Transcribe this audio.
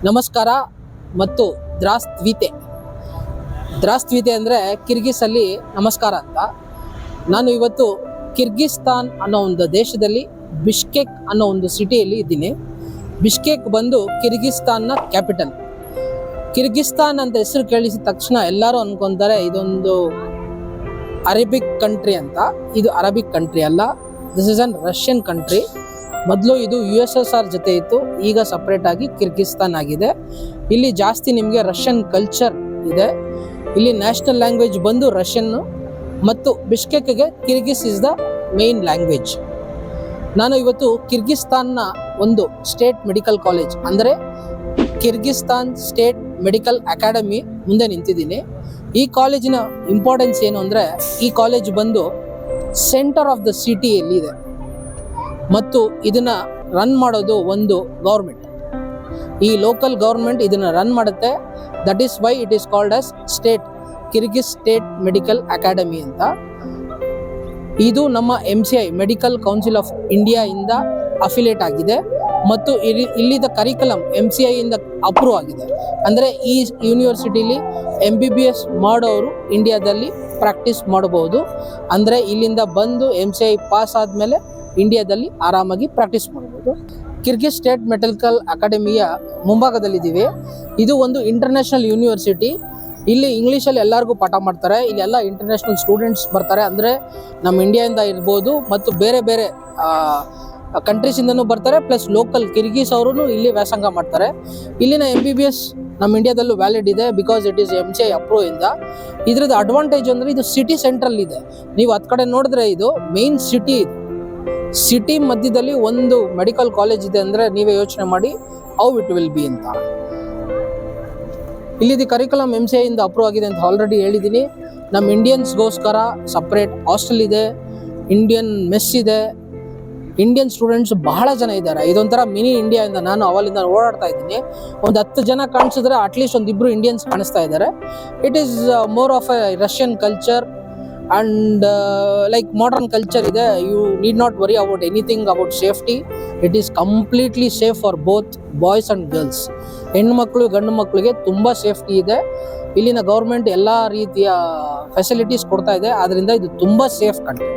ನಮಸ್ಕಾರ ಮತ್ತು ದ್ರಾಸ್ತ್ವೀತೆ. ದ್ರಾಸ್ತ್ವೀತೆ ಅಂದರೆ ಕಿರ್ಗಿಸಲ್ಲಿ ನಮಸ್ಕಾರ ಅಂತ. ನಾನು ಇವತ್ತು ಕಿರ್ಗಿಸ್ತಾನ್ ಅನ್ನೋ ಒಂದು ದೇಶದಲ್ಲಿ ಬಿಷ್ಕೇಕ್ ಅನ್ನೋ ಒಂದು ಸಿಟಿಯಲ್ಲಿ ಇದ್ದೀನಿ. ಬಿಷ್ಕೇಕ್ ಬಂದು ಕಿರ್ಗಿಸ್ತಾನ್ನ ಕ್ಯಾಪಿಟಲ್. ಕಿರ್ಗಿಸ್ತಾನ್ ಅಂತ ಹೆಸರು ಕೇಳಿಸಿದ ತಕ್ಷಣ ಎಲ್ಲರೂ ಅನ್ಕೊತಾರೆ ಇದೊಂದು ಅರೇಬಿಕ್ ಕಂಟ್ರಿ ಅಂತ. ಇದು ಅರೇಬಿಕ್ ಕಂಟ್ರಿ ಅಲ್ಲ, this is an Russian country. ಮೊದಲು ಇದು USSR ಜೊತೆ ಇತ್ತು, ಈಗ ಸಪ್ರೇಟ್ ಆಗಿ ಕಿರ್ಗಿಸ್ತಾನ್ ಆಗಿದೆ. ಇಲ್ಲಿ ಜಾಸ್ತಿ ನಿಮಗೆ ರಷ್ಯನ್ ಕಲ್ಚರ್ ಇದೆ. ಇಲ್ಲಿ ನ್ಯಾಷನಲ್ ಲ್ಯಾಂಗ್ವೇಜ್ ಬಂದು ರಷ್ಯನ್ನು ಮತ್ತು ಬಿಷ್ಕೇಕ್ಗೆ ಕಿರ್ಗಿಸ್ ಇಸ್ ದ ಮೇನ್ ಲ್ಯಾಂಗ್ವೇಜ್. ನಾನು ಇವತ್ತು ಕಿರ್ಗಿಸ್ತಾನ್ನ ಒಂದು ಸ್ಟೇಟ್ ಮೆಡಿಕಲ್ ಕಾಲೇಜ್ ಅಂದರೆ ಕಿರ್ಗಿಸ್ತಾನ್ ಸ್ಟೇಟ್ ಮೆಡಿಕಲ್ ಅಕಾಡೆಮಿ ಮುಂದೆ ನಿಂತಿದ್ದೀನಿ. ಈ ಕಾಲೇಜಿನ ಇಂಪಾರ್ಟೆನ್ಸ್ ಏನು ಅಂದರೆ, ಈ ಕಾಲೇಜ್ ಬಂದು ಸೆಂಟರ್ ಆಫ್ ದ ಸಿಟಿಯಲ್ಲಿ ಇದೆ ಮತ್ತು ಇದನ್ನ ರನ್ ಮಾಡೋದು ಒಂದು ಗೌರ್ಮೆಂಟ್. ಈ ಲೋಕಲ್ ಗೌರ್ಮೆಂಟ್ ಇದನ್ನ ರನ್ ಮಾಡುತ್ತೆ. That is why it is called as Kyrgyz state medical academy ಅಂತ. ಇದು ನಮ್ಮ MCI medical council of India ಇಂದ ಅಫಿಲಿಯೇಟ್ ಆಗಿದೆ ಮತ್ತು ಇಲ್ಲಿದ ಕರಿಕುಲಮ್ MCI ಇಂದ ಅಪ್ರೂವ್ ಆಗಿದೆ. ಅಂದರೆ ಈ ಯೂನಿವರ್ಸಿಟಿಲಿ MBBS ಮಾಡೋರು ಇಂಡಿಯಾದಲ್ಲಿ ಪ್ರಾಕ್ಟೀಸ್ ಮಾಡಬಹುದು. ಅಂದರೆ ಇಲ್ಲಿಂದ ಬಂದು MCI ಪಾಸ್ ಆದಮೇಲೆ ಇಂಡಿಯಾದಲ್ಲಿ ಆರಾಮಾಗಿ ಪ್ರಾಕ್ಟೀಸ್ ಮಾಡ್ಬೋದು. ಕಿರ್ಗಿಸ್ ಸ್ಟೇಟ್ ಮೆಡಿಕಲ್ ಅಕಾಡೆಮಿಯ ಮುಂಭಾಗದಲ್ಲಿದ್ದೀವಿ. ಇದು ಒಂದು ಇಂಟರ್ನ್ಯಾಷನಲ್ ಯೂನಿವರ್ಸಿಟಿ. ಇಲ್ಲಿ ಇಂಗ್ಲೀಷಲ್ಲಿ ಎಲ್ಲರಿಗೂ ಪಾಠ ಮಾಡ್ತಾರೆ. ಇಲ್ಲೆಲ್ಲ ಇಂಟರ್ನ್ಯಾಷನಲ್ ಸ್ಟೂಡೆಂಟ್ಸ್ ಬರ್ತಾರೆ. ಅಂದರೆ ನಮ್ಮ ಇಂಡಿಯಾದಿಂದ ಇರ್ಬೋದು ಮತ್ತು ಬೇರೆ ಬೇರೆ ಕಂಟ್ರೀಸಿಂದನೂ ಬರ್ತಾರೆ. ಪ್ಲಸ್ ಲೋಕಲ್ ಕಿರ್ಗಿಸ್ ಅವರು ಇಲ್ಲಿ ವ್ಯಾಸಂಗ ಮಾಡ್ತಾರೆ. ಇಲ್ಲಿನ MBBS ನಮ್ಮ ಇಂಡಿಯಾದಲ್ಲೂ ವ್ಯಾಲಿಡ್ ಇದೆ because it is MCI approve ಇಂದ. ಇದ್ರದ್ದು ಅಡ್ವಾಂಟೇಜ್ ಅಂದರೆ ಇದು ಸಿಟಿ ಸೆಂಟ್ರಲ್ ಇದೆ. ನೀವು ಹತ್ತು ಕಡೆ ನೋಡಿದ್ರೆ ಇದು ಮೇನ್ ಸಿಟಿ ಇದೆ. ಸಿಟಿ ಮಧ್ಯದಲ್ಲಿ ಒಂದು ಮೆಡಿಕಲ್ ಕಾಲೇಜ್ ಇದೆ ಅಂದರೆ ನೀವೇ ಯೋಚನೆ ಮಾಡಿ ಹೌ ಇಟ್ ವಿಲ್ ಬಿ ಅಂತ. ಇಲ್ಲಿದ್ದು ಕರಿಕುಲಮ್ MCI ಇಂದ ಅಪ್ರೂವ್ ಆಗಿದೆ ಅಂತ ಆಲ್ರೆಡಿ ಹೇಳಿದ್ದೀನಿ. ನಮ್ಮ ಇಂಡಿಯನ್ಸ್ಗೋಸ್ಕರ ಸಪ್ರೇಟ್ ಹಾಸ್ಟೆಲ್ ಇದೆ, ಇಂಡಿಯನ್ ಮೆಸ್ ಇದೆ. ಇಂಡಿಯನ್ ಸ್ಟೂಡೆಂಟ್ಸ್ ಬಹಳ ಜನ ಇದ್ದಾರೆ. ಇದೊಂಥರ ಮಿನಿ ಇಂಡಿಯಾ ಇಂದ ನಾನು ಅವಲಿಂದ ಓಡಾಡ್ತಾ ಇದ್ದೀನಿ. ಒಂದು 10 ಜನ ಕಾಣಿಸಿದ್ರೆ ಅಟ್ಲೀಸ್ಟ್ ಒಂದಿಬ್ರು ಇಂಡಿಯನ್ಸ್ ಕಾಣಿಸ್ತಾ ಇದ್ದಾರೆ. It is more of A Russian culture and like modern culture ಇದೆ. You need not worry about anything about safety. It is completely safe for both boys and girls. ಹೆಣ್ಣು ಮಕ್ಕಳು ಗಂಡು ಮಕ್ಕಳಿಗೆ ತುಂಬ ಸೇಫ್ಟಿ ಇದೆ. ಇಲ್ಲಿನ ಗೌರ್ಮೆಂಟ್ ಎಲ್ಲ ರೀತಿಯ ಫೆಸಿಲಿಟೀಸ್ ಕೊಡ್ತಾ ಇದೆ. ಆದ್ದರಿಂದ ಇದು ತುಂಬ ಸೇಫ್ ಕಂಟ್ರಿ.